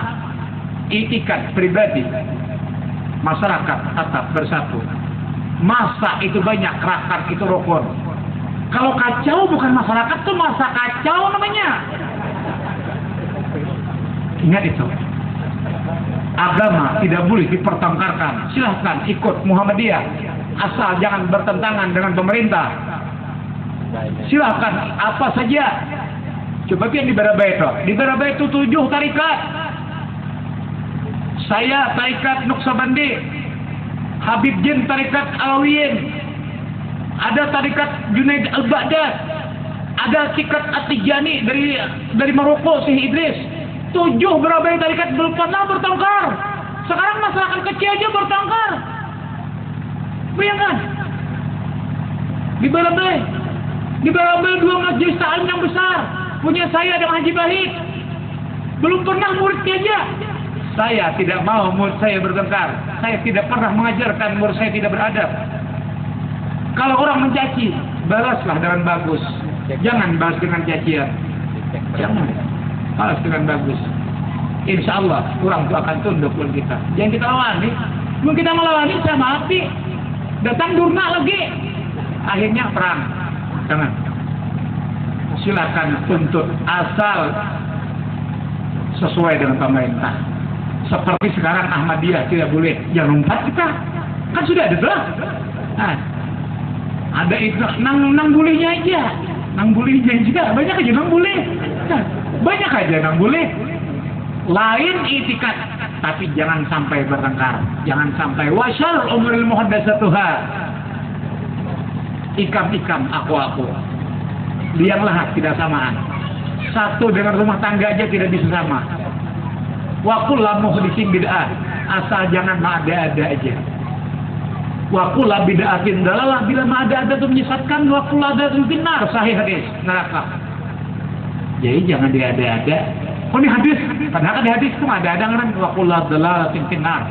Itikat pribadi. Masyarakat tetap bersatu. Masa itu banyak, rakat itu rukun. Kalau kacau bukan masyarakat tuh masa kacau namanya. Ingat itu. Agama tidak boleh dipertengkarkan. Silahkan ikut Muhammadiyah. Asal jangan bertentangan dengan pemerintah. Silahkan apa saja. Coba pian di Barabai itu. Di Barabai itu 7 tarikat. Saya tarikat Nuksabandi. Habib Jin tarikat Alawiyin. Ada tarikat Junaid Al-Baghdad. Ada tarikat At-Tijani dari Maroko, Syekh Idris. 7 Barabai tarikat belum pernah bertengkar. Sekarang masyarakat kecil aja bertengkar. Bayangkan. Di Barabai. Di Barabai 2 majelis ta'lim yang besar. Punya saya dan Haji Bahid. Belum pernah muridnya aja. Saya tidak mau murid saya bertengkar. Saya tidak pernah mengajarkan murid saya tidak beradab. Kalau orang mencaci, balaslah dengan bagus. Jangan balas dengan cacian. Jangan. Balas dengan bagus. Insya Allah orang itu akan tunduk pun kita. Jangan kita lawani. Mungkin kita melawani sama api. Datang durna lagi. Akhirnya perang. Jangan. Silakan tuntut asal sesuai dengan pemerintah. Seperti sekarang Ahmadiyah tidak boleh jangan lompat kita. Kan sudah ada tuh. Nah, ada itu nang bolehnya aja. Nang bolehnya juga banyak aja nang boleh. Nah, banyak aja nang boleh. Lain itikat, tapi jangan sampai bertengkar. Jangan sampai wasyar umuril muhaddasatuha. Ikam aku. Liang lahat tidak samaan. Satu dengan rumah tangga aja tidak bisa sama. Wa kullu muhdisin bid'ah. Asal jangan ada-ada aja. Wa kullu bid'atin dalalah, bila ada-ada itu menyesatkan. Wa kullu adatin finnar, sahih hadis neraka. Jadi jangan diada-ada. Oh ini hadis, padahal kan di hadis itu ada-ada kan wa kullu dalalatin finnar,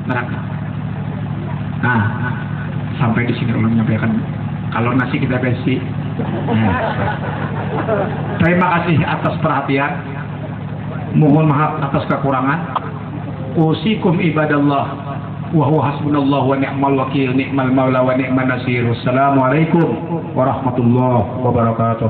neraka. Nah, sampai di sini ulun menyampaikan. Kalau nasi kita besi. Terima kasih atas perhatian. Mohon maaf atas kekurangan. Usikum ibadallah wa huwa hasbunallahu wa ni'mal wakil, ni'mal maula wa ni'man nasir. Wassalamualaikum warahmatullahi wabarakatuh.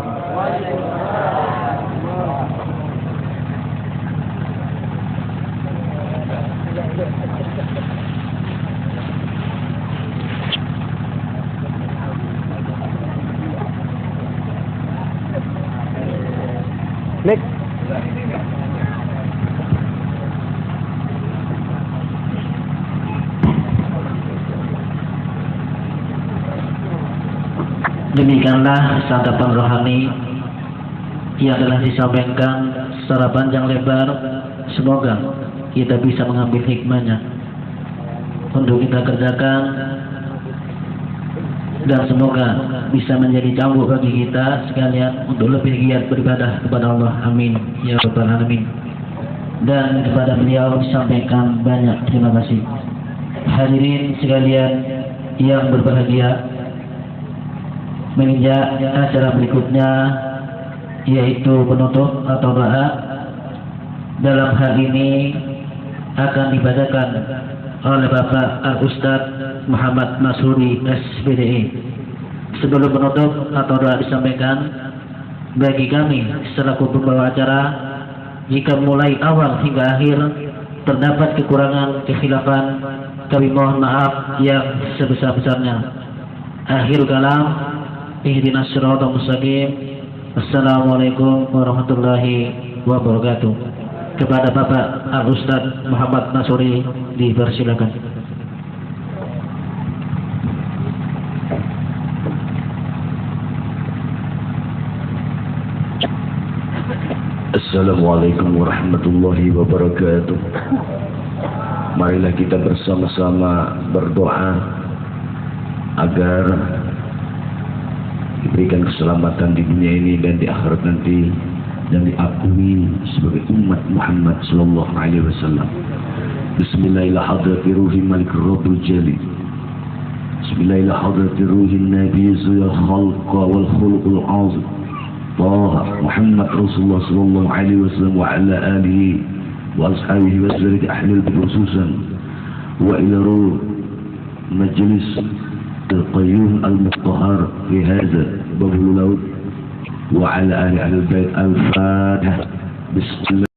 Next.
Demikianlah santapan rohani yang telah disampaikan secara panjang lebar. Semoga kita bisa mengambil hikmahnya untuk kita kerjakan, dan semoga bisa menjadi cambuk bagi kita sekalian untuk lebih giat beribadah kepada Allah. Amin ya rabbal alamin. Dan kepada beliau disampaikan banyak terima kasih. Hadirin sekalian yang berbahagia, menginjak acara berikutnya yaitu penutup atau doa. Dalam hal ini akan dibacakan oleh Bapak Al-Ustadz Muhammad Masuri SPDE. Sebelum penutup atau doa disampaikan, bagi kami selaku pembawa acara, jika mulai awal hingga akhir terdapat kekurangan, kekhilafan, kami mohon maaf yang sebesar-besarnya. Akhir kalam, ihdinas siratal mustaqim. Assalamualaikum warahmatullahi wabarakatuh. Kepada Bapak Al-Ustadz Muhammad Masuri dipersilakan.
Assalamualaikum warahmatullahi wabarakatuh. Marilah kita bersama-sama berdoa agar diberikan keselamatan di dunia ini dan di akhirat nanti, dan diakui sebagai umat Muhammad sallallahu alaihi wasallam. Bismillahirrahmanirrahim. Malik Rabbul Jalil. Bismillahirrahmanirrahim. Nabi zul khalqa wal khuluqul azim. Taha Muhammad Rasulullah sallallahu alaihi wasallam wa ala alihi wa ashabihi wa sallallahu ahlul bait khususan wa ila ruh majlis al-qayyum al-muttahhar fi hadha babul laut wa ala ali al-bait al-fatihah. Bismillah.